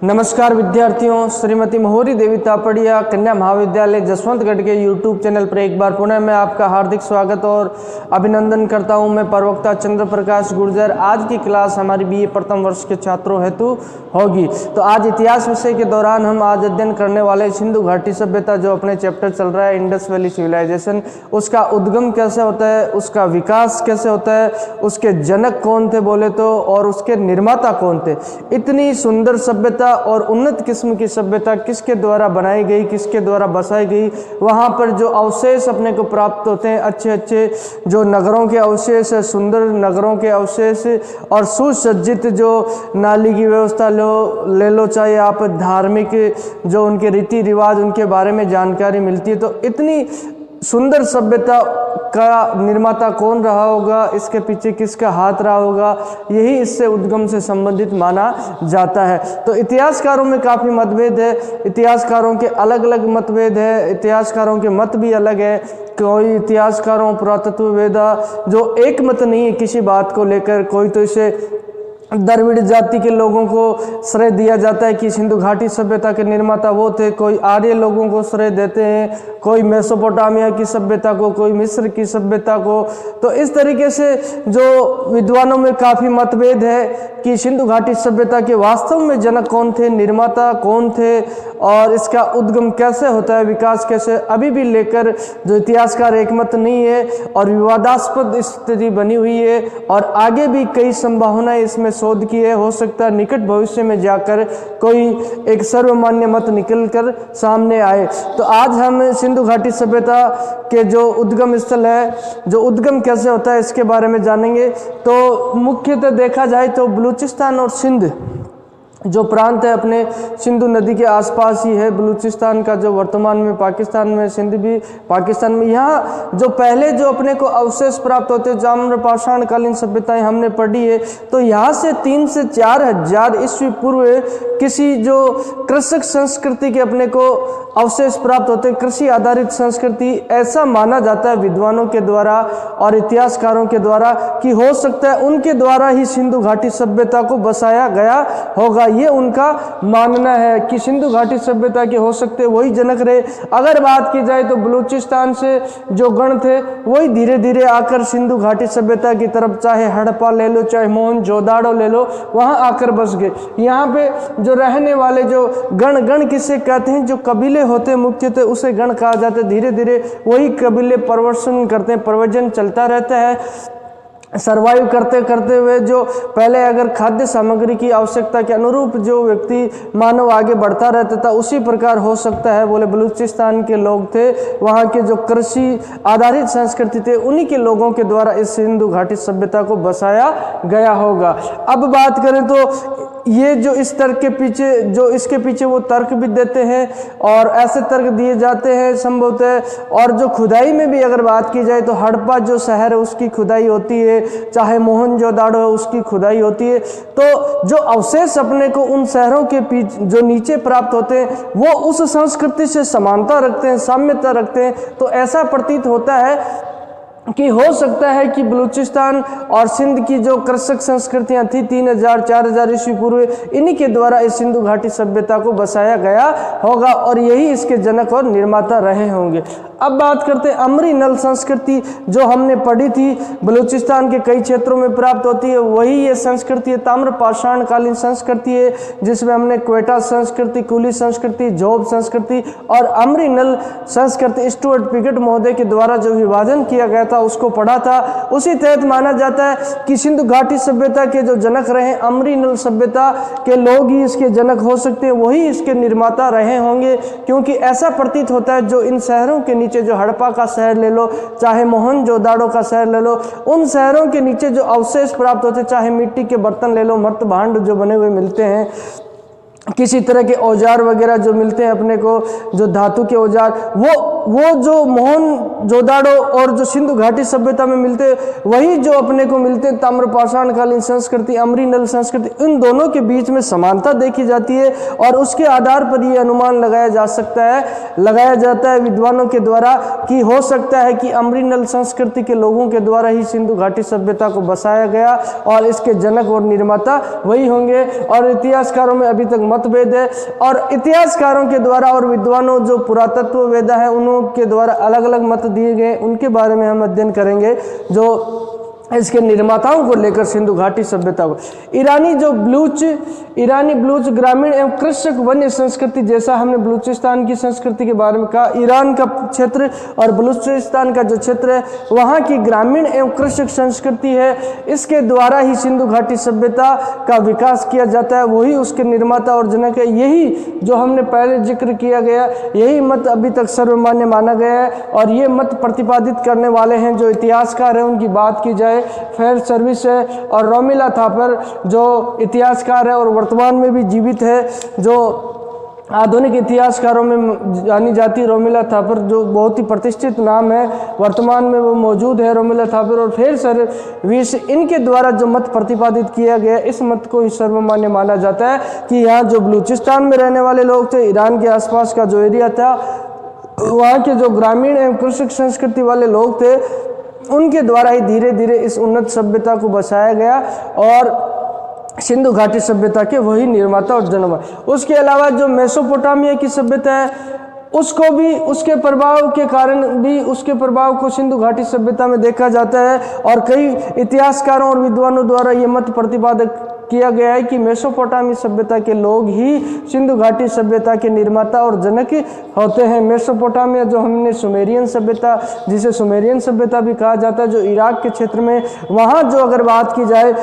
नमस्कार विद्यार्थियों, श्रीमती मोहरी देवी तापड़िया कन्या महाविद्यालय जसवंतगढ़ के यूट्यूब चैनल पर एक बार पुनः मैं आपका हार्दिक स्वागत और अभिनंदन करता हूं। मैं प्रवक्ता चंद्र प्रकाश गुर्जर। आज की क्लास हमारी बीए प्रथम वर्ष के छात्रों हेतु होगी। तो आज इतिहास विषय के दौरान हम आज अध्ययन करने वाले सिंधु घाटी सभ्यता, जो अपने चैप्टर चल रहा है इंडस वैली सिविलाइजेशन, उसका उद्गम कैसे होता है, उसका विकास कैसे होता है, उसके जनक कौन थे बोले तो, और उसके निर्माता कौन थे। इतनी सुंदर सभ्यता और उन्नत किस्म की सभ्यता किसके द्वारा बनाई गई, किसके द्वारा बसाई गई, वहाँ पर जो अवशेष अपने को प्राप्त होते हैं, अच्छे अच्छे जो नगरों के अवशेष है, सुंदर नगरों के अवशेष और सुसज्जित जो नाली की व्यवस्था ले लो, चाहे आप धार्मिक जो उनके रीति रिवाज उनके बारे में जानकारी मिलती है। तो इतनी सुंदर सभ्यता का निर्माता कौन रहा होगा, इसके पीछे किसका हाथ रहा होगा, यही इससे उद्गम से संबंधित माना जाता है। तो इतिहासकारों में काफ़ी मतभेद है, इतिहासकारों के अलग अलग मतभेद है, इतिहासकारों के मत भी अलग है। कोई इतिहासकारों पुरातत्ववेदा जो एक मत नहीं है किसी बात को लेकर। कोई तो इसे द्रविड़ जाति के लोगों को श्रेय दिया जाता है कि सिंधु घाटी सभ्यता के निर्माता वो थे, कोई आर्य लोगों को श्रेय देते हैं, कोई मेसोपोटामिया की सभ्यता को, कोई मिस्र की सभ्यता को। तो इस तरीके से जो विद्वानों में काफ़ी मतभेद है कि सिंधु घाटी सभ्यता के वास्तव में जनक कौन थे, निर्माता कौन थे और इसका उद्गम कैसे होता है, विकास कैसे, अभी भी लेकर जो इतिहासकार एकमत नहीं है और विवादास्पद स्थिति बनी हुई है। और आगे भी कई संभावनाएं इसमें शोध की है। हो सकता है निकट भविष्य में जाकर कोई एक सर्वमान्य मत निकलकर सामने आए। तो आज हम सिंधु घाटी सभ्यता के जो उद्गम स्थल है, जो उद्गम कैसे होता है, इसके बारे में जानेंगे। तो मुख्यतः देखा जाए तो बलूचिस्तान और सिंध जो प्रांत है अपने सिंधु नदी के आसपास ही है। बलूचिस्तान का जो वर्तमान में पाकिस्तान में, सिंध भी पाकिस्तान में, यहाँ जो पहले जो अपने को अवशेष प्राप्त होते, जाम्र पाषाण कालीन सभ्यताएं हमने पढ़ी है। तो यहाँ से 3 से 4 हजार ईस्वी पूर्व किसी जो कृषक संस्कृति के अपने को अवशेष प्राप्त होते, कृषि आधारित संस्कृति, ऐसा माना जाता है विद्वानों के द्वारा और इतिहासकारों के द्वारा कि हो सकता है उनके द्वारा ही सिंधु घाटी सभ्यता को बसाया गया होगा। ये उनका मानना है कि सिंधु घाटी सभ्यता के हो सकते वही जनक रहे। अगर बात की जाए तो बलूचिस्तान से जो गण थे वही धीरे धीरे आकर सिंधु घाटी सभ्यता की तरफ, चाहे हड़प्पा ले लो, चाहे मोहनजोदाड़ो ले लो, वहां आकर बस गए। यहाँ पे जो रहने वाले जो गण किसे कहते हैं, जो कबीले होते मुख्यतः उसे गण कहा जाता है। धीरे धीरे वही कबीले प्रवर्सन करते हैं, प्रवचन चलता रहता है। सर्वाइव करते करते हुए जो पहले अगर खाद्य सामग्री की आवश्यकता के अनुरूप जो व्यक्ति मानव आगे बढ़ता रहता था, उसी प्रकार हो सकता है बोले बलूचिस्तान के लोग थे, वहाँ के जो कृषि आधारित संस्कृति थे, उन्हीं के लोगों के द्वारा इस सिंधु घाटी सभ्यता को बसाया गया होगा। अब बात करें तो ये जो इस तर्क के पीछे, जो इसके पीछे वो तर्क भी देते हैं और ऐसे तर्क दिए जाते हैं संभवतः। और जो खुदाई में भी अगर बात की जाए तो हड़प्पा जो शहर है उसकी खुदाई होती है, चाहे मोहनजोदाड़ो है उसकी खुदाई होती है। तो जो अवशेष अपने को उन शहरों के पीछे जो नीचे प्राप्त होते हैं वो उस संस्कृति से समानता रखते हैं, साम्यता रखते हैं। तो ऐसा प्रतीत होता है कि हो सकता है कि बलूचिस्तान और सिंध की जो कृषक संस्कृतियां थी 3000-4000 ईस्वी पूर्व, इन्हीं के द्वारा इस सिंधु घाटी सभ्यता को बसाया गया होगा और यही इसके जनक और निर्माता रहे होंगे। अब बात करते हैं अमरी नल संस्कृति, जो हमने पढ़ी थी, बलूचिस्तान के कई क्षेत्रों में प्राप्त होती है। वही ये संस्कृति है, ताम्र पाषाण कालीन संस्कृति है, जिसमें हमने क्वेटा संस्कृति, कुली संस्कृति, जोब संस्कृति और अमरी नल संस्कृति स्टुअर्ट पिगट महोदय के द्वारा जो विभाजन किया गया था उसको पढ़ा था। उसी तहत माना जाता है कि सिंधु घाटी सभ्यता के जो जनक रहे, अमरी नल सभ्यता के लोग ही इसके जनक हो सकते हैं, वही इसके निर्माता रहे होंगे। क्योंकि ऐसा प्रतीत होता है जो इन शहरों के नीचे, जो हड़प्पा का शहर ले लो, चाहे मोहनजोदाड़ो का शहर ले लो, उन शहरों के नीचे जो अवशेष प्राप्त होते, चाहे मिट्टी के बर्तन ले लो, मर्त भांड जो बने हुए मिलते हैं, किसी तरह के औजार वगैरह जो मिलते हैं अपने को, जो धातु के औजार, वो वो जो मोहनजोदाड़ो और जो सिंधु घाटी सभ्यता में मिलते वही जो अपने को मिलते ताम्रपाषाणकालीन संस्कृति, अमरीनल संस्कृति, इन दोनों के बीच में समानता देखी जाती है और उसके आधार पर ये अनुमान लगाया जाता है विद्वानों के द्वारा कि हो सकता है कि अमरीनल संस्कृति के लोगों के द्वारा ही सिंधु घाटी सभ्यता को बसाया गया और इसके जनक और निर्माता वही होंगे। और इतिहासकारों में अभी तक मतभेद है और इतिहासकारों के द्वारा और विद्वानों जो पुरातत्व वेदा है उनके द्वारा अलग अलग मत दिए गए, उनके बारे में हम अध्ययन करेंगे जो इसके निर्माताओं को लेकर सिंधु घाटी सभ्यता को। ईरानी बलूच ग्रामीण एवं कृषक वन्य संस्कृति, जैसा हमने बलूचिस्तान की संस्कृति के बारे में कहा, ईरान का क्षेत्र और बलूचिस्तान का जो क्षेत्र है वहाँ की ग्रामीण एवं कृषक संस्कृति है, इसके द्वारा ही सिंधु घाटी सभ्यता का विकास किया जाता है, वही उसके निर्माता और जनक है। यही जो हमने पहले जिक्र किया गया, यही मत अभी तक सर्वमान्य माना गया है और ये मत प्रतिपादित करने वाले हैं जो इतिहासकार हैं। उनकी बात की जाए, फेयर सर्विस है और रोमिला थापर जो इतिहासकार है और वर्तमान में भी जीवित है, जो आधुनिक इतिहासकारों में जानी जाती है। रोमिला थापर जो बहुत ही प्रतिष्ठित नाम है, वर्तमान में वो मौजूद है। रोमिला थापर और फेयर सर्विस, इनके द्वारा जो मत प्रतिपादित किया गया, इस मत को ही सर्वमान्य माना जाता है कि यहाँ जो बलूचिस्तान में रहने वाले लोग थे, ईरान के आसपास का जो एरिया था, वहाँ के जो ग्रामीण एवं कृषक संस्कृति वाले लोग थे, उनके द्वारा ही धीरे धीरे इस उन्नत सभ्यता को बसाया गया और सिंधु घाटी सभ्यता के वही निर्माता और जन्म। उसके अलावा जो मेसोपोटामिया की सभ्यता है, उसको भी उसके प्रभाव के कारण भी उसके प्रभाव को सिंधु घाटी सभ्यता में देखा जाता है और कई इतिहासकारों और विद्वानों द्वारा ये मत प्रतिपादक किया गया है कि मेसोपोटामी सभ्यता के लोग ही सिंधु घाटी सभ्यता के निर्माता और जनक होते हैं। मेसोपोटामिया जो हमने सुमेरियन सभ्यता, जिसे सुमेरियन सभ्यता भी कहा जाता है, जो इराक के क्षेत्र में, वहाँ जो अगर बात की जाए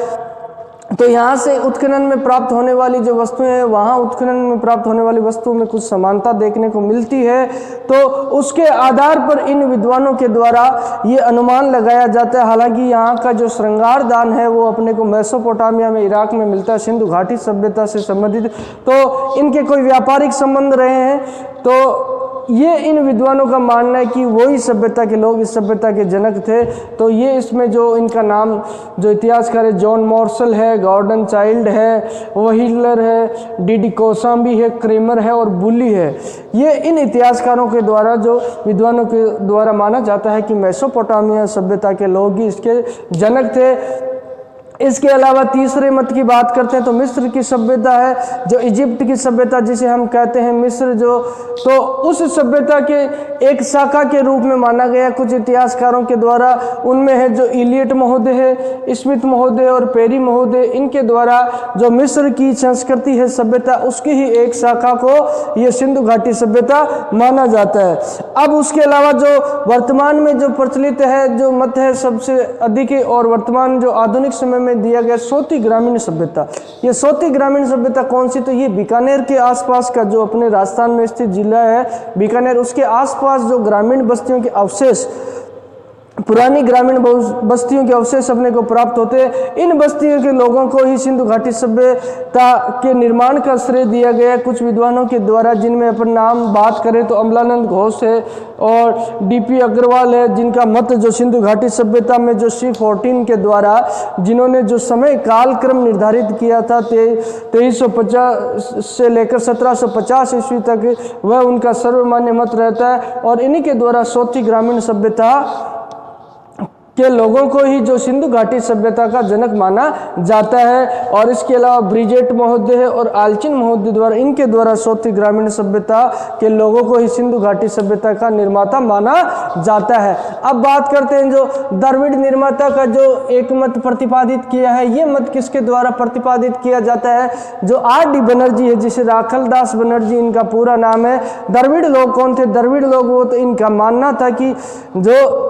तो यहाँ से उत्खनन में प्राप्त होने वाली जो वस्तुएं हैं, वहाँ उत्खनन में प्राप्त होने वाली वस्तुओं में कुछ समानता देखने को मिलती है। तो उसके आधार पर इन विद्वानों के द्वारा ये अनुमान लगाया जाता है। हालांकि यहाँ का जो श्रृंगार दान है वो अपने को मेसोपोटामिया में, इराक में मिलता है, सिंधु घाटी सभ्यता से संबंधित। तो इनके कोई व्यापारिक संबंध रहे हैं, तो ये इन विद्वानों का मानना है कि वही सभ्यता के लोग इस सभ्यता के जनक थे। तो ये इसमें जो इनका नाम जो इतिहासकार है, जॉन मॉर्सल है, गॉर्डन चाइल्ड है, व्हीलर है, डीडी कोसाम्बी है, क्रेमर है और बुली है, ये इन इतिहासकारों के द्वारा, जो विद्वानों के द्वारा माना जाता है कि मेसोपोटामिया सभ्यता के लोग ही इसके जनक थे। इसके अलावा तीसरे मत की बात करते हैं तो मिस्र की सभ्यता है, जो इजिप्ट की सभ्यता जिसे हम कहते हैं मिस्र, जो तो उस सभ्यता के एक शाखा के रूप में माना गया कुछ इतिहासकारों के द्वारा। उनमें है जो इलियट महोदय है, स्मिथ महोदय और पेरी महोदय, इनके द्वारा जो मिस्र की संस्कृति है, सभ्यता, उसकी ही एक शाखा को ये सिंधु घाटी सभ्यता माना जाता है। अब उसके अलावा जो वर्तमान में जो प्रचलित है, जो मत है सबसे अधिक और वर्तमान जो आधुनिक समय में दिया गया, सोती ग्रामीण सभ्यता। ये सोती ग्रामीण सभ्यता कौन सी? तो ये बीकानेर के आसपास का जो अपने राजस्थान में स्थित जिला है बीकानेर, उसके आसपास जो ग्रामीण बस्तियों के अवशेष, पुरानी ग्रामीण बस्तियों के अवशेष अपने को प्राप्त होते हैं। इन बस्तियों के लोगों को ही सिंधु घाटी सभ्यता के निर्माण का श्रेय दिया गया है कुछ विद्वानों के द्वारा, जिनमें अपन नाम बात करें तो अमलानंद घोष है और डीपी अग्रवाल है, जिनका मत जो सिंधु घाटी सभ्यता में जो C14 के द्वारा जिन्होंने जो समय कालक्रम निर्धारित किया था 2350 से लेकर 1750 ईस्वी तक, वह उनका सर्वमान्य मत रहता है और इन्हीं के द्वारा सोती ग्रामीण सभ्यता के लोगों को ही जो सिंधु घाटी सभ्यता का जनक माना जाता है। और इसके अलावा ब्रिजेट महोदय है और आल्चिन महोदय द्वारा, इनके द्वारा सोती ग्रामीण सभ्यता के लोगों को ही सिंधु घाटी सभ्यता का निर्माता माना जाता है। अब बात करते हैं जो द्रविड़ निर्माता का जो एक मत प्रतिपादित किया है, ये मत किसके द्वारा प्रतिपादित किया जाता है? जो RD बनर्जी है, जिसे राखलदास बनर्जी इनका पूरा नाम है। द्रविड़ लोग कौन थे? द्रविड़ लोग वो तो इनका मानना था कि जो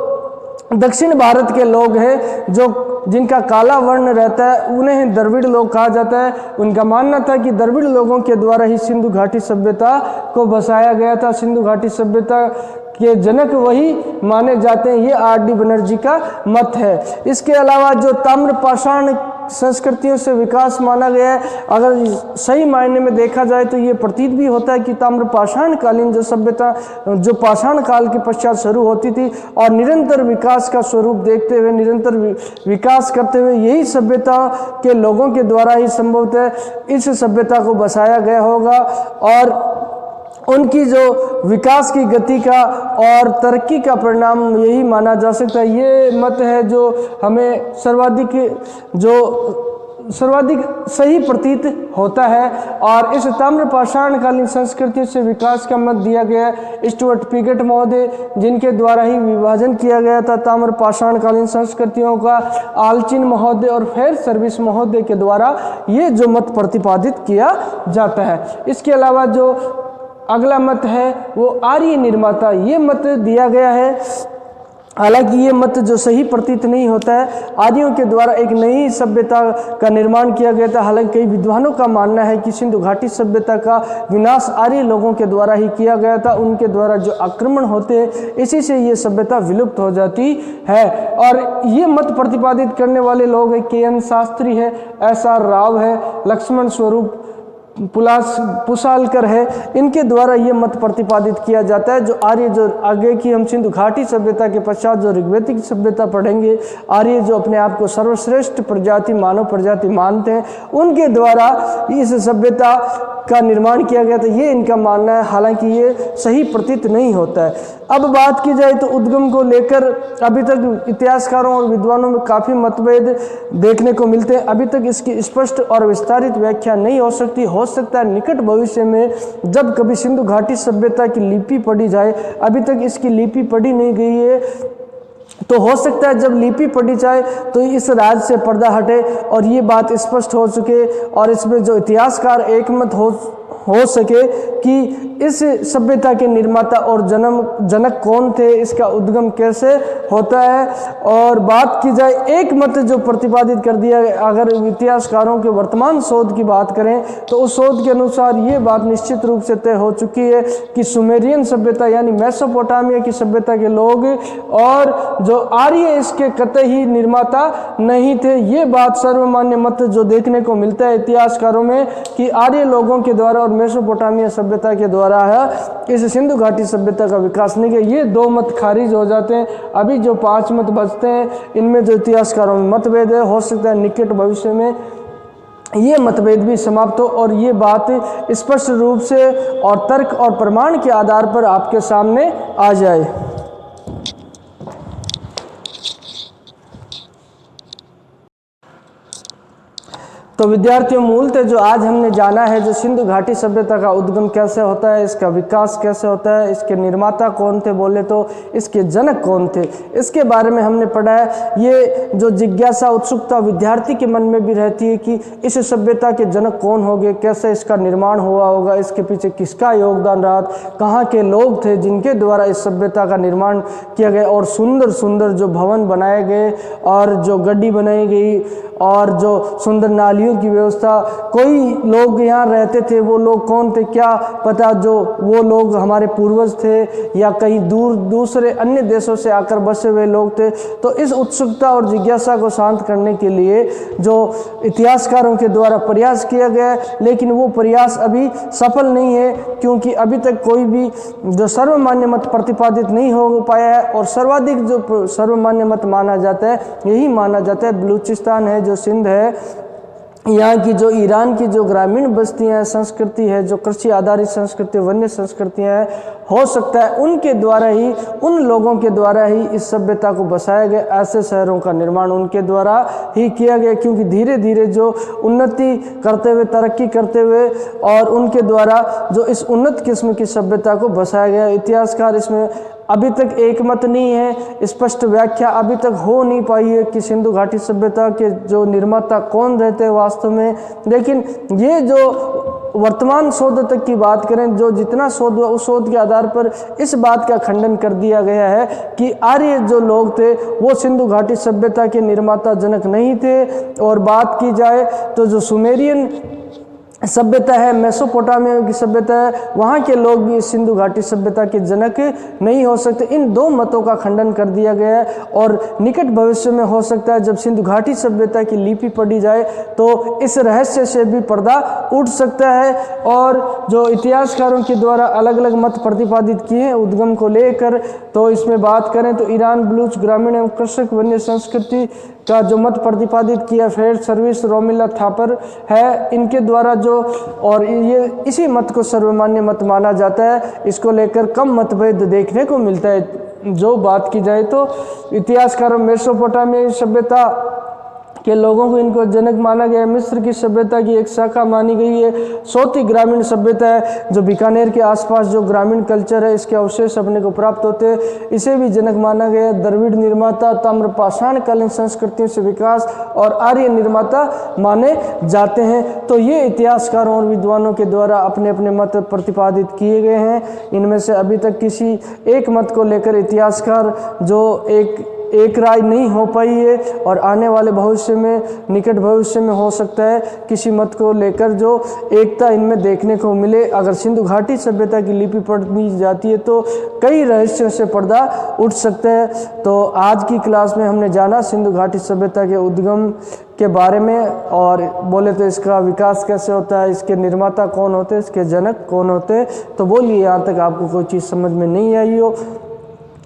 दक्षिण भारत के लोग हैं, जो जिनका काला वर्ण रहता है, उन्हें द्रविड़ लोग कहा जाता है। उनका मानना था कि द्रविड़ लोगों के द्वारा ही सिंधु घाटी सभ्यता को बसाया गया था। सिंधु घाटी सभ्यता के जनक वही माने जाते हैं। ये RD बनर्जी का मत है। इसके अलावा जो ताम्रपाषाण संस्कृतियों से विकास माना गया है। अगर सही मायने में देखा जाए तो ये प्रतीत भी होता है कि ताम्रपाषाण कालीन जो सभ्यता जो पाषाण काल के पश्चात शुरू होती थी और निरंतर विकास का स्वरूप देखते हुए निरंतर विकास करते हुए यही सभ्यता के लोगों के द्वारा ही संभवतः इस सभ्यता को बसाया गया होगा और उनकी जो विकास की गति का और तरक्की का परिणाम यही माना जा सकता है। ये मत है जो हमें सर्वाधिक सही प्रतीत होता है और इस ताम्रपाषाणकालीन संस्कृति से विकास का मत दिया गया है स्टुअर्ट पिगट महोदय, जिनके द्वारा ही विभाजन किया गया था ताम्रपाषाणकालीन संस्कृतियों का, आल्चिन महोदय और फेयर सर्विस महोदय के द्वारा ये जो मत प्रतिपादित किया जाता है। इसके अलावा जो अगला मत है वो आर्य निर्माता, ये मत दिया गया है। हालांकि ये मत जो सही प्रतीत नहीं होता है, आर्यों के द्वारा एक नई सभ्यता का निर्माण किया गया था। हालांकि कई विद्वानों का मानना है कि सिंधु घाटी सभ्यता का विनाश आर्य लोगों के द्वारा ही किया गया था। उनके द्वारा जो आक्रमण होते हैं इसी से ये सभ्यता विलुप्त हो जाती है। और ये मत प्रतिपादित करने वाले लोग हैं KN शास्त्री है, SR राव है, लक्ष्मण स्वरूप पुसालकर है। इनके द्वारा ये मत प्रतिपादित किया जाता है। जो आर्य जो आगे की हम सिंधु घाटी सभ्यता के पश्चात जो ऋग्वैदिक सभ्यता पढ़ेंगे, आर्य जो अपने आप को सर्वश्रेष्ठ प्रजाति मानव प्रजाति मानते हैं, उनके द्वारा इस सभ्यता का निर्माण किया गया था, ये इनका मानना है। हालांकि ये सही प्रतीत नहीं होता है। अब बात की जाए तो उद्गम को लेकर अभी तक इतिहासकारों और विद्वानों में काफ़ी मतभेद देखने को मिलते हैं। अभी तक इसकी स्पष्ट और विस्तारित व्याख्या नहीं हो सकती। हो सकता है निकट भविष्य में जब कभी सिंधु घाटी सभ्यता की लिपि पढ़ी जाए, अभी तक इसकी लिपि पढ़ी नहीं गई है, तो हो सकता है जब लिपि पढ़ी जाए तो इस राज से पर्दा हटे और ये बात स्पष्ट हो चुके और इसमें जो इतिहासकार एकमत हो सके कि इस सभ्यता के निर्माता और जनक कौन थे, इसका उद्गम कैसे होता है। और बात की जाए एक मत जो प्रतिपादित कर दिया, अगर इतिहासकारों के वर्तमान शोध की बात करें तो उस शोध के अनुसार ये बात निश्चित रूप से तय हो चुकी है कि सुमेरियन सभ्यता यानी मेसोपोटामिया की सभ्यता के लोग और जो आर्य इसके कतई ही निर्माता नहीं थे। ये बात सर्वमान्य मत जो देखने को मिलता है इतिहासकारों में कि आर्य लोगों के द्वारा और मेसोपोटामिया सभ्यता के द्वारा है इस सिंधु घाटी सभ्यता का विकास नहीं किया। ये 2 मत खारिज हो जाते हैं। अभी जो 5 मत बचते हैं इनमें जो इतिहासकारों में मतभेद है, हो सकता है निकट भविष्य में ये मतभेद भी समाप्त हो और ये बात स्पष्ट रूप से और तर्क और प्रमाण के आधार पर आपके सामने आ जाए। तो विद्यार्थियों, मूलतः जो आज हमने जाना है जो सिंधु घाटी सभ्यता का उद्गम कैसे होता है, इसका विकास कैसे होता है, इसके निर्माता कौन थे बोले तो इसके जनक कौन थे, इसके बारे में हमने पढ़ा है। ये जो जिज्ञासा उत्सुकता विद्यार्थी के मन में भी रहती है कि इस सभ्यता के जनक कौन होंगे, कैसे इसका निर्माण हुआ होगा, इसके पीछे किसका योगदान रहा, कहाँ के लोग थे जिनके द्वारा इस सभ्यता का निर्माण किया गया और सुंदर सुंदर जो भवन बनाए गए और जो गड्डी बनाई गई और जो सुंदर नालियों की व्यवस्था, कोई लोग यहाँ रहते थे, वो लोग कौन थे क्या पता, जो वो लोग हमारे पूर्वज थे या कहीं दूसरे अन्य देशों से आकर बसे हुए लोग थे। तो इस उत्सुकता और जिज्ञासा को शांत करने के लिए जो इतिहासकारों के द्वारा प्रयास किया गया है, लेकिन वो प्रयास अभी सफल नहीं है क्योंकि अभी तक कोई भी जो सर्वमान्य मत प्रतिपादित नहीं हो पाया है। और सर्वाधिक जो सर्वमान्य मत माना जाता है, यही माना जाता है बलूचिस्तान है, जो सिंध है, यहाँ की जो ईरान की जो ग्रामीण बस्तियाँ संस्कृति है, जो कृषि आधारित संस्कृति वन्य संस्कृतियाँ हैं, हो सकता है उनके द्वारा ही, उन लोगों के द्वारा ही इस सभ्यता को बसाया गया। ऐसे शहरों का निर्माण उनके द्वारा ही किया गया क्योंकि धीरे धीरे जो उन्नति करते हुए, तरक्की करते हुए और उनके द्वारा जो इस उन्नत किस्म की सभ्यता को बसाया गया। इतिहासकार इसमें अभी तक एक मत नहीं है, स्पष्ट व्याख्या अभी तक हो नहीं पाई है कि सिंधु घाटी सभ्यता के जो निर्माता कौन रहते हैं वास्तव में। लेकिन ये जो वर्तमान शोध तक की बात करें, जो जितना शोध हुआ उस शोध के आधार पर इस बात का खंडन कर दिया गया है कि आर्य जो लोग थे वो सिंधु घाटी सभ्यता के निर्माता जनक नहीं थे। और बात की जाए तो जो सुमेरियन सभ्यता है, मेसोपोटामिया की सभ्यता है, वहाँ के लोग भी इस सिंधु घाटी सभ्यता के जनक नहीं हो सकते। इन दो मतों का खंडन कर दिया गया है और निकट भविष्य में हो सकता है जब सिंधु घाटी सभ्यता की लिपि पढ़ी जाए तो इस रहस्य से भी पर्दा उठ सकता है। और जो इतिहासकारों के द्वारा अलग अलग मत प्रतिपादित किए हैं उद्गम को लेकर, तो इसमें बात करें तो ईरान, बलूच, ग्रामीण एवं कृषक वन्य संस्कृति का जो मत प्रतिपादित किया फेड सर्विस रोमिला थापर है, इनके द्वारा जो और ये इसी मत को सर्वमान्य मत माना जाता है। इसको लेकर कम मतभेद देखने को मिलता है। जो बात की जाए तो इतिहासकारों मेसोपोटामिया सभ्यता के लोगों को इनको जनक माना गया है। मिस्र की सभ्यता की एक शाखा मानी गई है। सोती ग्रामीण सभ्यता है, जो बीकानेर के आसपास जो ग्रामीण कल्चर है इसके अवशेष अपने को प्राप्त होते हैं, इसे भी जनक माना गया है। द्रविड़ निर्माता, ताम्रपाषाण कालीन संस्कृतियों से विकास और आर्य निर्माता माने जाते हैं। तो ये इतिहासकारों और विद्वानों के द्वारा अपने अपने मत प्रतिपादित किए गए हैं। इनमें से अभी तक किसी एक मत को लेकर इतिहासकार जो एक राय नहीं हो पाई है और आने वाले भविष्य में, निकट भविष्य में हो सकता है किसी मत को लेकर जो एकता इनमें देखने को मिले। अगर सिंधु घाटी सभ्यता की लिपि पढ़ी जाती है तो कई रहस्यों से पर्दा उठ सकता है। तो आज की क्लास में हमने जाना सिंधु घाटी सभ्यता के उद्गम के बारे में, और बोले तो इसका विकास कैसे होता है, इसके निर्माता कौन होते हैं, इसके जनक कौन होते हैं। तो बोलिए यहाँ तक आपको कोई चीज़ समझ में नहीं आई हो,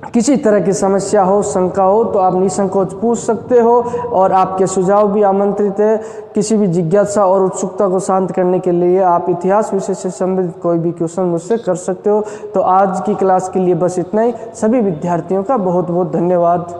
किसी तरह की समस्या हो, शंका हो तो आप निसंकोच पूछ सकते हो और आपके सुझाव भी आमंत्रित है। किसी भी जिज्ञासा और उत्सुकता को शांत करने के लिए आप इतिहास विषय से संबंधित कोई भी क्वेश्चन मुझसे कर सकते हो। तो आज की क्लास के लिए बस इतना ही। सभी विद्यार्थियों का बहुत बहुत धन्यवाद।